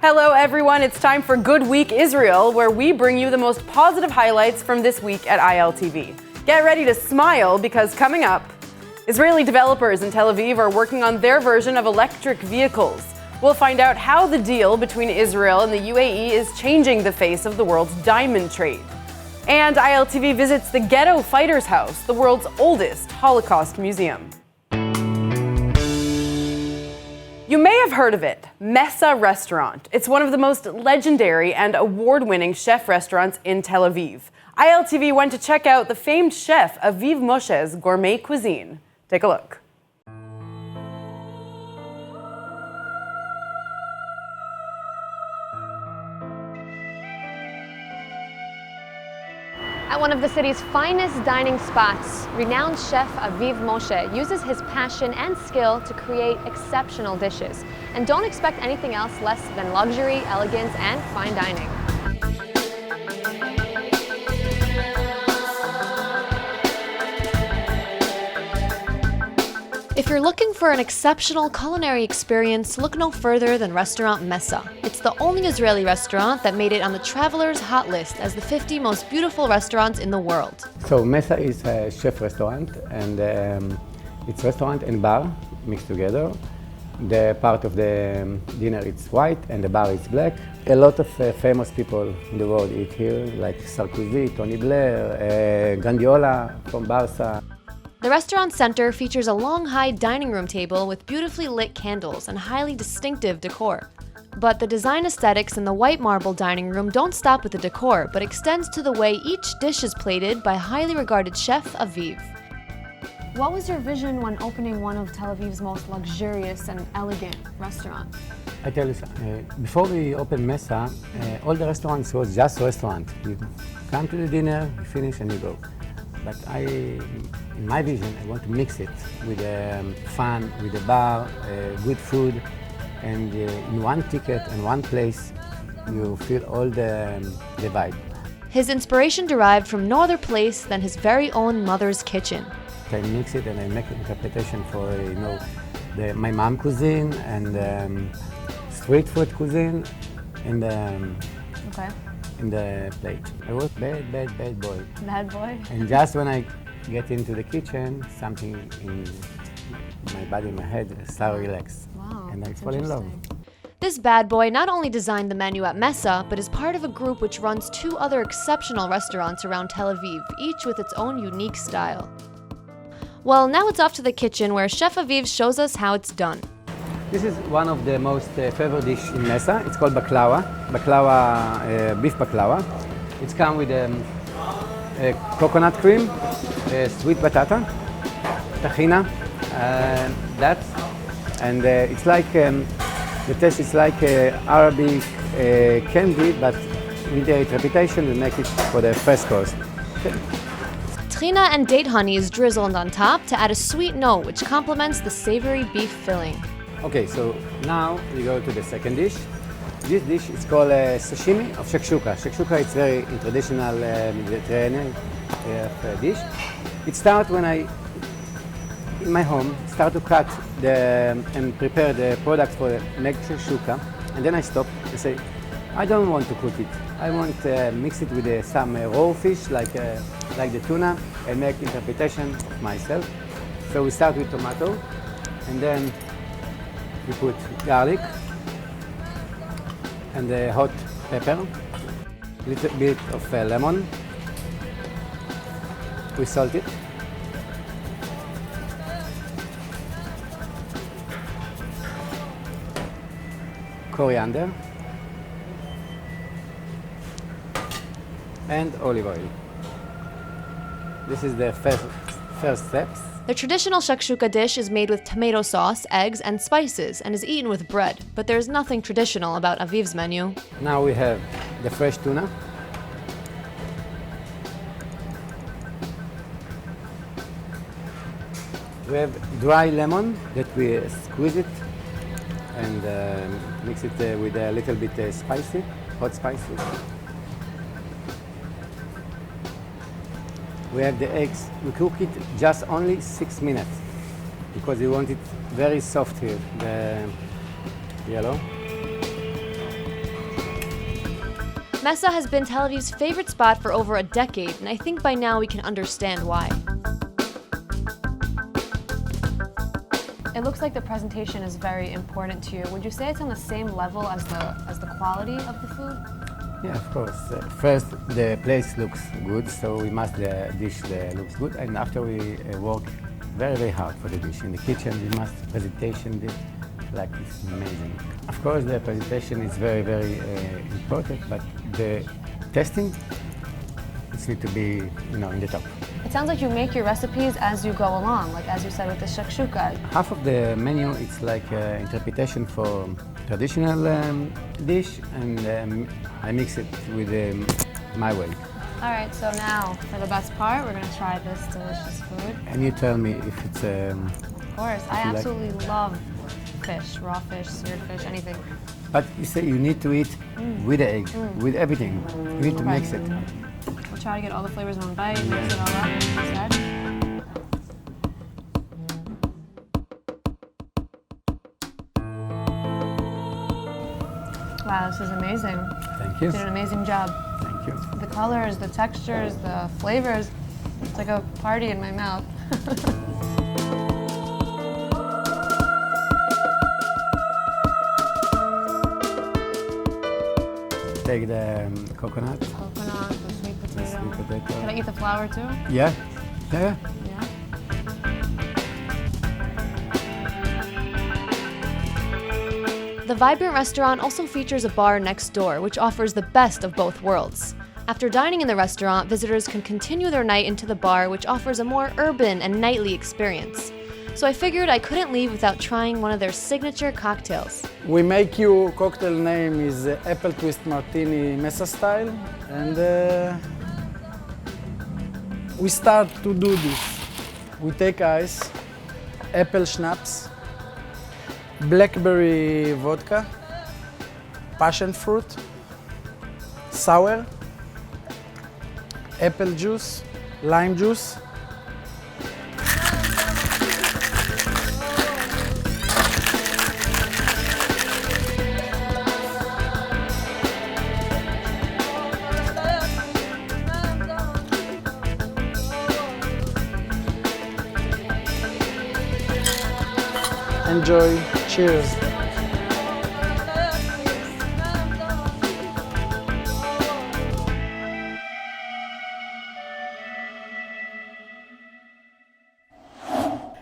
Hello everyone, it's time for Good Week Israel, where we bring you the most positive highlights from this week at ILTV. Get ready to smile because coming up, Israeli developers in Tel Aviv are working on their version of electric vehicles. We'll find out how the deal between Israel and the UAE is changing the face of the world's diamond trade. And ILTV visits the Ghetto Fighters House, the world's oldest Holocaust museum. You may have heard of it, Mesa Restaurant. It's one of the most legendary and award-winning chef restaurants in Tel Aviv. ILTV went to check out the famed chef Aviv Moshe's gourmet cuisine. Take a look. At one of the city's finest dining spots, renowned chef Aviv Moshe uses his passion and skill to create exceptional dishes. And don't expect anything else less than luxury, elegance, and fine dining. If you're looking for an exceptional culinary experience, look no further than Restaurant Mesa. It's the only Israeli restaurant that made it on the Traveler's Hot List as the 50 most beautiful restaurants in the world. So Mesa is a chef restaurant, and it's restaurant and bar mixed together. The part of the dinner is white and the bar is black. A lot of famous people in the world eat here, like Sarkozy, Tony Blair, Guardiola from Barca. The restaurant center features a long, high dining room table with beautifully lit candles and highly distinctive decor. But the design aesthetics in the white marble dining room don't stop with the decor, but extends to the way each dish is plated by highly regarded chef Aviv. What was your vision when opening one of Tel Aviv's most luxurious and elegant restaurants? I tell you, before we opened Mesa, all the restaurants was just restaurant. You come to the dinner, you finish and you go. But in my vision, I want to mix it with fun, with a bar, good food, and in one ticket and one place, you feel all the vibe. His inspiration derived from no other place than his very own mother's kitchen. I mix it and I make an interpretation for, my mom cuisine and street food cuisine in the plate. I was bad boy. Bad boy? And just when I get into the kitchen, something in my body, my head, start relax. Wow, and I fall in love. This bad boy not only designed the menu at Mesa, but is part of a group which runs 2 other exceptional restaurants around Tel Aviv, each with its own unique style. Well, now it's off to the kitchen where Chef Aviv shows us how it's done. This is one of the most favorite dish in Mesa. It's called baklawa, beef baklawa. It's come with coconut cream, sweet batata, tahina, and it's like the taste is like Arabic candy, but with the interpretation we make it for the first course. Tahina and date honey is drizzled on top to add a sweet note which complements the savory beef filling. Okay, so now we go to the second dish. This dish is called sashimi of shakshuka. Shakshuka is very traditional Mediterranean dish. It starts when I, in my home, start to cut and prepare the product for make shakshuka, and then I stop and say, I don't want to cook it. I want to mix it with some raw fish like the tuna and make interpretation of myself. So we start with tomato, and then we put garlic and hot pepper, little bit of lemon. We salt it. Coriander and olive oil. This is the first steps. The traditional shakshuka dish is made with tomato sauce, eggs, and spices, and is eaten with bread. But there's nothing traditional about Aviv's menu. Now we have the fresh tuna. We have dry lemon that we squeeze it and mix it with a little bit spicy, hot spicy. We have the eggs. We cook it just only 6 minutes because we want it very soft here, the yellow. Mesa has been Tel Aviv's favorite spot for over a decade, and I think by now we can understand why. It looks like the presentation is very important to you. Would you say it's on the same level as the quality of the food? Yeah, of course. First, the place looks good, so we must the dish looks good, and after we work very, very hard for the dish. In the kitchen, we must presentation it like it's amazing. Of course, the presentation is very, very important, but the testing, it needs to be, in the top. It sounds like you make your recipes as you go along, like as you said with the shakshuka. Half of the menu, it's like interpretation for traditional dish, and I mix it with my way. All right, so now for the best part, we're gonna try this delicious food. And you tell me if it's... Of course, I absolutely love fish, raw fish, seared fish, anything. But you say you need to eat with the egg, with everything. You need to mix it. We'll try to get all the flavors in one bite, mix it all up, like you said. Wow, this is amazing. Thank you. You did an amazing job. Thank you. The colors, the textures, the flavors, it's like a party in my mouth. Take the coconut. Coconut, the sweet potato. The sweet potato. Can I eat the flour too? Yeah. Yeah. Yeah. The vibrant restaurant also features a bar next door, which offers the best of both worlds. After dining in the restaurant, visitors can continue their night into the bar, which offers a more urban and nightly experience. So I figured I couldn't leave without trying one of their signature cocktails. We make you cocktail name is Apple Twist Martini Mesa style, and we start to do this. We take ice, apple schnapps, blackberry vodka, passion fruit, sour, apple juice, lime juice. Enjoy. Cheers.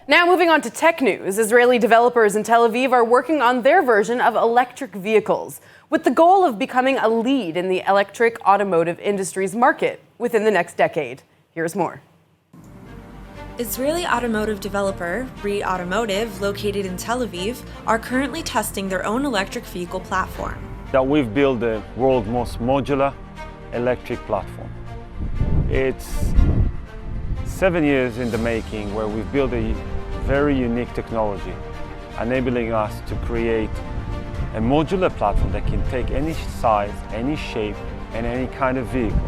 Now moving on to tech news, Israeli developers in Tel Aviv are working on their version of electric vehicles with the goal of becoming a lead in the electric automotive industry's market within the next decade. Here's more. Israeli automotive developer Automotive, located in Tel Aviv, are currently testing their own electric vehicle platform. That we've built the world's most modular electric platform. It's 7 years in the making, where we've built a very unique technology, enabling us to create a modular platform that can take any size, any shape, and any kind of vehicle.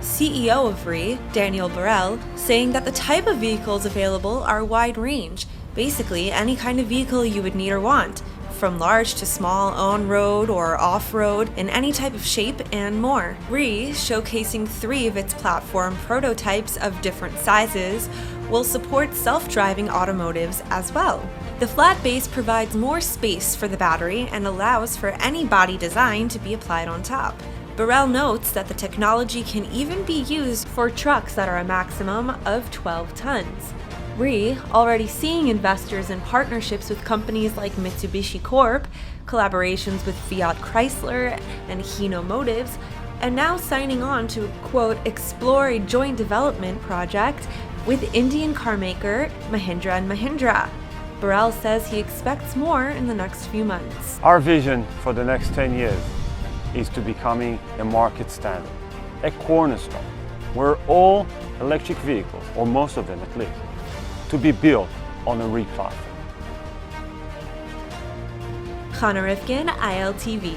CEO of Daniel Burrell, saying that the type of vehicles available are a wide range, basically any kind of vehicle you would need or want, from large to small, on-road or off-road, in any type of shape and more. Showcasing 3 of its platform prototypes of different sizes, will support self-driving automotives as well. The flat base provides more space for the battery and allows for any body design to be applied on top. Burrell notes that the technology can even be used for trucks that are a maximum of 12 tons. Already seeing investors and partnerships with companies like Mitsubishi Corp, collaborations with Fiat Chrysler and Hino Motives, and now signing on to, quote, explore a joint development project with Indian carmaker Mahindra & Mahindra. Burrell says he expects more in the next few months. Our vision for the next 10 years is to becoming a market standard, a cornerstone, where all electric vehicles, or most of them at least, to be built on a RE platform. Chana Rifkin, ILTV.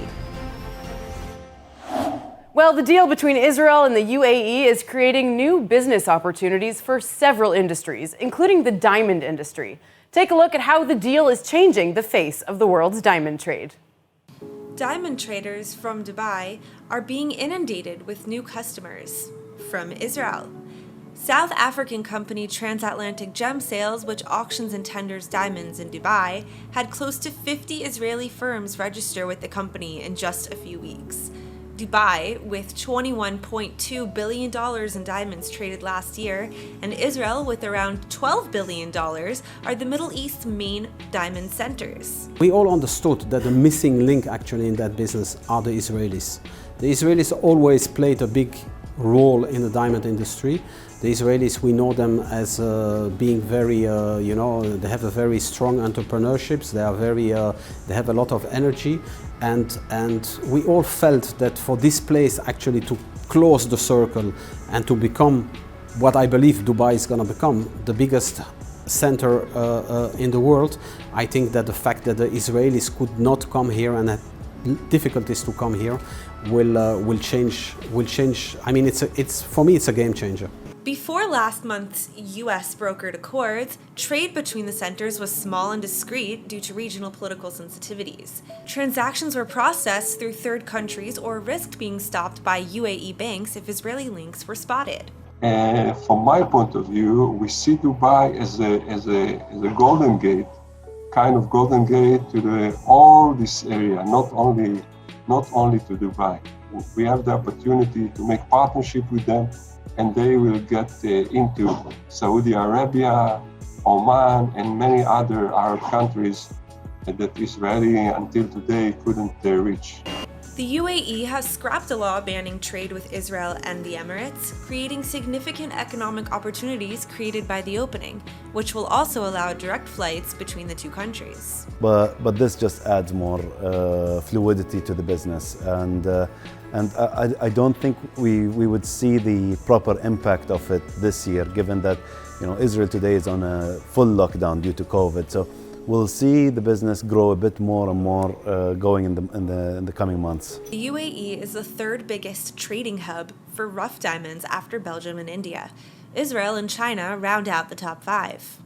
Well, the deal between Israel and the UAE is creating new business opportunities for several industries, including the diamond industry. Take a look at how the deal is changing the face of the world's diamond trade. Diamond traders from Dubai are being inundated with new customers from Israel. South African company Transatlantic Gem Sales, which auctions and tenders diamonds in Dubai, had close to 50 Israeli firms register with the company in just a few weeks. Dubai, with $21.2 billion in diamonds traded last year, and Israel, with around $12 billion, are the Middle East's main diamond centers. We all understood that the missing link actually in that business are the Israelis. The Israelis always played a big role in the diamond industry. The Israelis, we know them as being very, they have a very strong entrepreneurships. They have a lot of energy, and we all felt that for this place actually to close the circle and to become what I believe Dubai is going to become, the biggest center in the world. I think that the fact that the Israelis could not come here and had difficulties to come here will change. I mean, it's for me, it's a game changer. Before last month's U.S. brokered accords, trade between the centers was small and discreet due to regional political sensitivities. Transactions were processed through third countries or risked being stopped by UAE banks if Israeli links were spotted. From my point of view, we see Dubai as a golden gate, kind of golden gate to all this area, not only to Dubai. We have the opportunity to make partnership with them, and they will get into Saudi Arabia, Oman, and many other Arab countries that Israeli until today couldn't reach. The UAE has scrapped a law banning trade with Israel and the Emirates, creating significant economic opportunities created by the opening, which will also allow direct flights between the two countries. But this just adds more fluidity to the business, and I don't think we would see the proper impact of it this year, given that Israel today is on a full lockdown due to COVID. So we'll see the business grow a bit more and more going in the coming months. The UAE is the third biggest trading hub for rough diamonds after Belgium and India. Israel and China round out the top 5.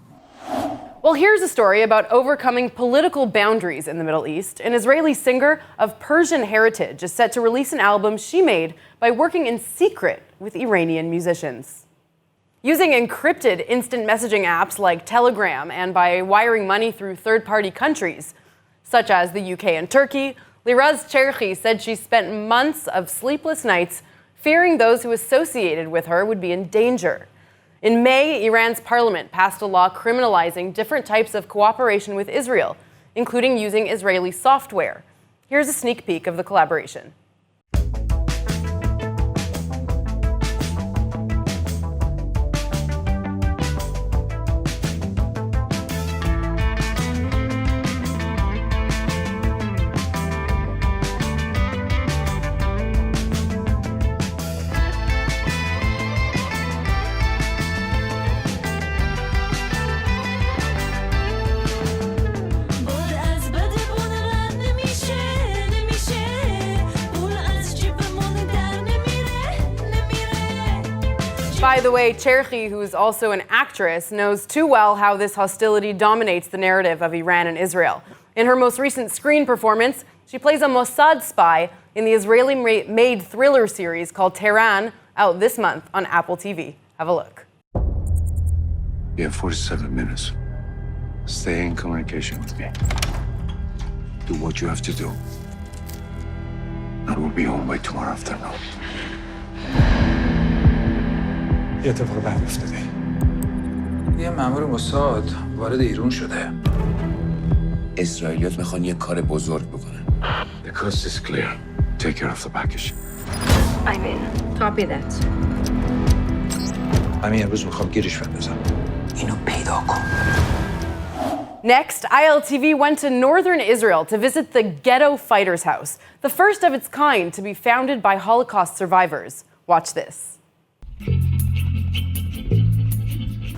Well, here's a story about overcoming political boundaries in the Middle East. An Israeli singer of Persian heritage is set to release an album she made by working in secret with Iranian musicians. Using encrypted instant messaging apps like Telegram and by wiring money through third-party countries, such as the UK and Turkey, Liraz Cherchi said she spent months of sleepless nights fearing those who associated with her would be in danger. In May, Iran's parliament passed a law criminalizing different types of cooperation with Israel, including using Israeli software. Here's a sneak peek of the collaboration. By the way, Cherchi, who is also an actress, knows too well how this hostility dominates the narrative of Iran and Israel. In her most recent screen performance, she plays a Mossad spy in the Israeli-made thriller series called Tehran, out this month on Apple TV. Have a look. You have 47 minutes. Stay in communication with me. Do what you have to do. I will be home by tomorrow afternoon. یه اتفاق بد افتاده. یه مأمور موساد وارد ایران شده. اسرائیلیات میخوان یه کار بزرگ بکنن. The coast is clear. Take care of the package. I'm in. Copy that. همین امروز میخوام گیرش بندازم. اینو پیدا کن. Next, ILTV went to northern Israel to visit the Ghetto Fighters House, the first of its kind to be founded by Holocaust survivors. Watch this.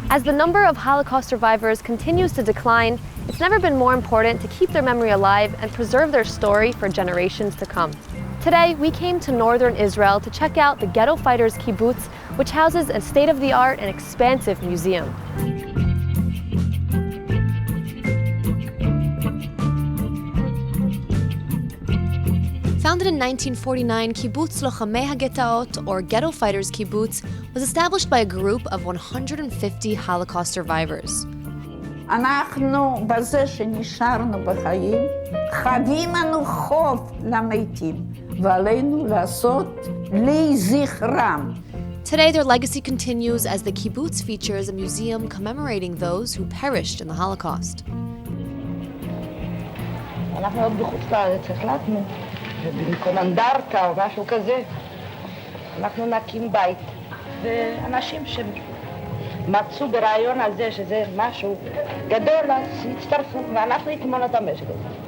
As the number of Holocaust survivors continues to decline, it's never been more important to keep their memory alive and preserve their story for generations to come. Today, we came to northern Israel to check out the Ghetto Fighters Kibbutz, which houses a state-of-the-art and expansive museum. Founded in 1949, Kibbutz Lochamei HaGetaot, or Ghetto Fighters Kibbutz, was established by a group of 150 Holocaust survivors. אנחנו בזה שנשארנו בחיים, חייבים אנו חוב למתים, ועלינו לעשות לזכרם. Today, their legacy continues as the kibbutz features a museum commemorating those who perished in the Holocaust. אנחנו עוד בחוץ לארץ החלטנו, ובמקום אנדרטה או משהו כזה, אנחנו נקים בית. ואנשים שמצאו ברעיון הזה שזה משהו גדול, אז הצטרפו, ואנחנו נתמול את המשק הזה.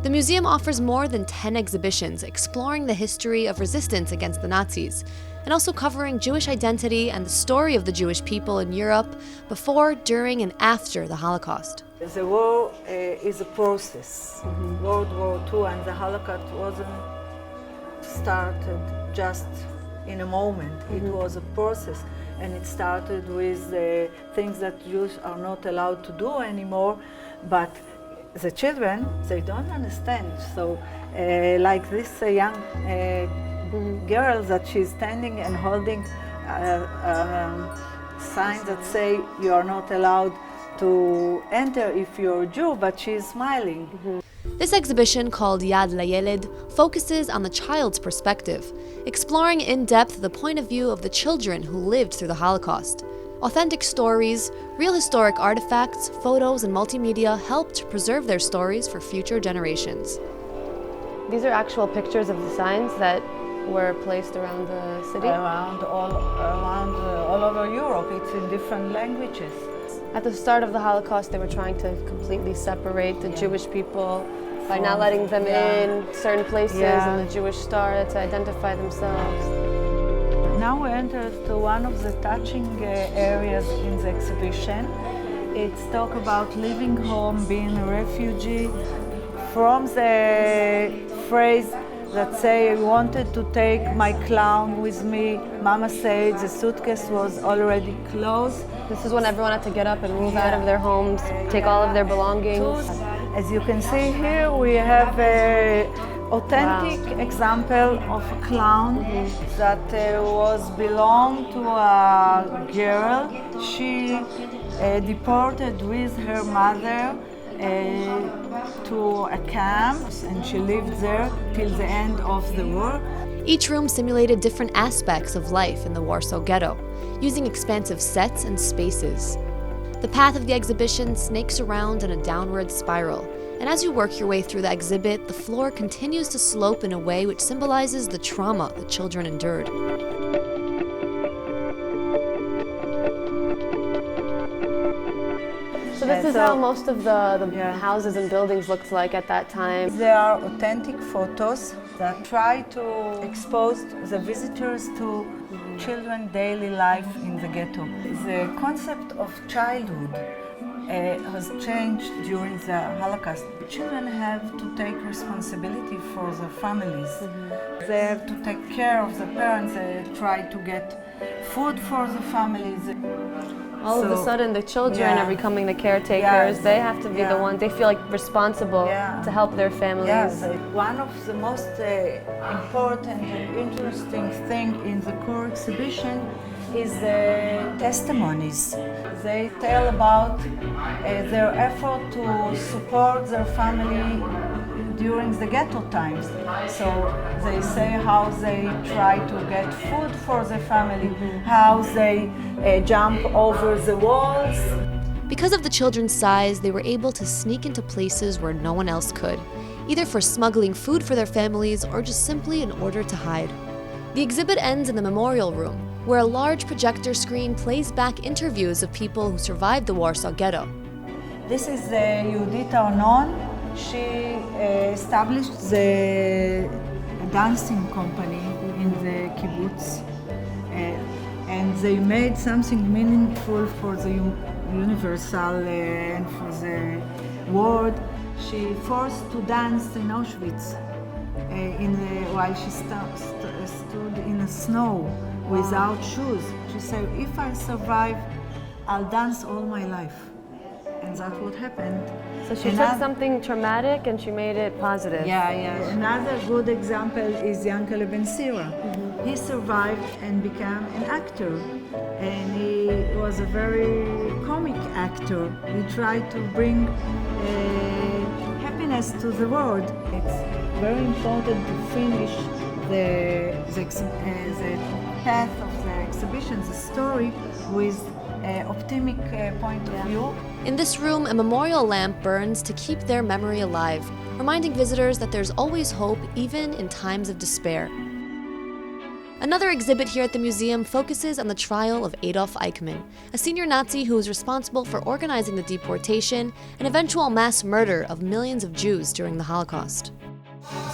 The museum offers more than 10 exhibitions exploring the history of resistance against the Nazis, and also covering Jewish identity and the story of the Jewish people in Europe before, during, and after the Holocaust. The war is a process. World War II and the Holocaust wasn't started just in a moment. It was a process, and it started with things that Jews are not allowed to do anymore, but the children, they don't understand. So like this young girl that she's standing and holding signs that say you are not allowed to enter if you're a Jew, but she's smiling. This exhibition, called Yad Layeled, focuses on the child's perspective, exploring in depth the point of view of the children who lived through the Holocaust. Authentic stories, real historic artifacts, photos, and multimedia help to preserve their stories for future generations. These are actual pictures of the signs that were placed around the city? Around all over Europe. It's in different languages. At the start of the Holocaust, they were trying to completely separate the Jewish people by not letting them in certain places and the Jewish star to identify themselves. Now we enter to one of the touching areas in the exhibition. It's talk about leaving home, being a refugee, from the phrase that say, I wanted to take my clown with me. Mama said the suitcase was already closed. This is when everyone had to get up and move out of their homes, take all of their belongings. As you can see here, we have an authentic example of a clown that was belonged to a girl. She deported with her mother to a camp, and she lived there till the end of the war. Each room simulated different aspects of life in the Warsaw Ghetto, using expansive sets and spaces. The path of the exhibition snakes around in a downward spiral, and as you work your way through the exhibit, the floor continues to slope in a way which symbolizes the trauma the children endured. So this is how most of the houses and buildings looked like at that time. There are authentic photos that try to expose the visitors to children's daily life in the ghetto. The concept of childhood has changed during the Holocaust. Children have to take responsibility for their families. They have to take care of the parents. They try to get food for the families. All of a sudden, the children are becoming the caretakers. They have to be the one. They feel like responsible to help their families. Yes, one of the most important and interesting thing in the core exhibition is the testimonies. They tell about their effort to support their family during the ghetto times. So they say how they try to get food for the family, how they jump over the walls. Because of the children's size, they were able to sneak into places where no one else could, either for smuggling food for their families or just simply in order to hide. The exhibit ends in the memorial room, where a large projector screen plays back interviews of people who survived the Warsaw Ghetto. This is Yehudit Arnon. She established the dancing company in the kibbutz, and they made something meaningful for the universal and for the world. She forced to dance in Auschwitz while she stood in the snow without shoes. She said, if I survive, I'll dance all my life. and that's what happened. So she took something traumatic and she made it positive. Yeah. Another good example is Yankele Ben Sira. He survived and became an actor, and he was a very comic actor. He tried to bring happiness to the world. It's very important to finish the path of the exhibition, the story, with an optimistic point of view. In this room, a memorial lamp burns to keep their memory alive, reminding visitors that there's always hope, even in times of despair. Another exhibit here at the museum focuses on the trial of Adolf Eichmann, a senior Nazi who was responsible for organizing the deportation and eventual mass murder of millions of Jews during the Holocaust.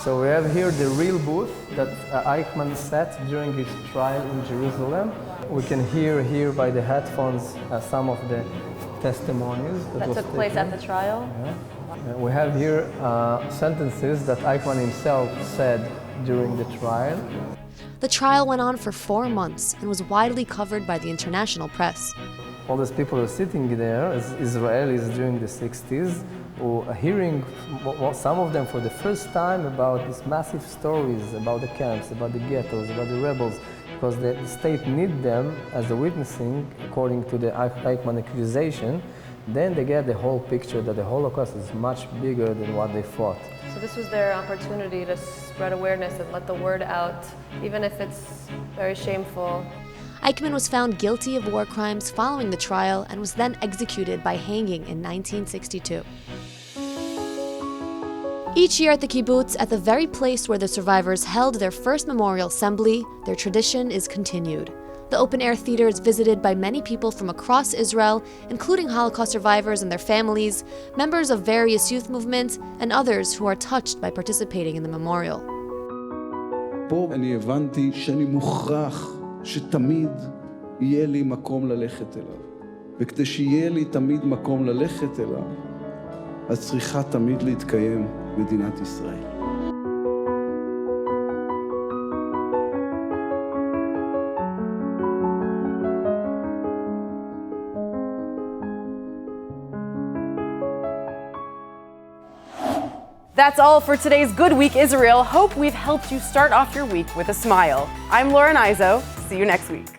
So we have here the real booth that Eichmann sat during his trial in Jerusalem. We can hear here by the headphones some of the testimonies that took place at the trial. We have here sentences that Eichmann himself said during the trial. The trial went on for 4 months and was widely covered by the international press. All these people are sitting there as Israelis during the 60s, who are hearing some of them for the first time about these massive stories about the camps, about the ghettos, about the rebels, because the state need them as a witnessing according to the Eichmann accusation. Then they get the whole picture that the Holocaust is much bigger than what they thought. So this was their opportunity to spread awareness and let the word out, even if it's very shameful. Eichmann was found guilty of war crimes following the trial and was then executed by hanging in 1962. Each year at the kibbutz, at the very place where the survivors held their first memorial assembly, their tradition is continued. The open-air theater is visited by many people from across Israel, including Holocaust survivors and their families, members of various youth movements, and others who are touched by participating in the memorial. פה אני הבנתי שאני מוכרח שתמיד יהיה לי מקום ללכת אליו. וכדי שיהיה לי תמיד מקום ללכת אליו, אז צריכה תמיד להתקיים מדינת ישראל. That's all for today's Good Week Israel. Hope we've helped you start off your week with a smile. I'm Lauren Izzo. See you next week.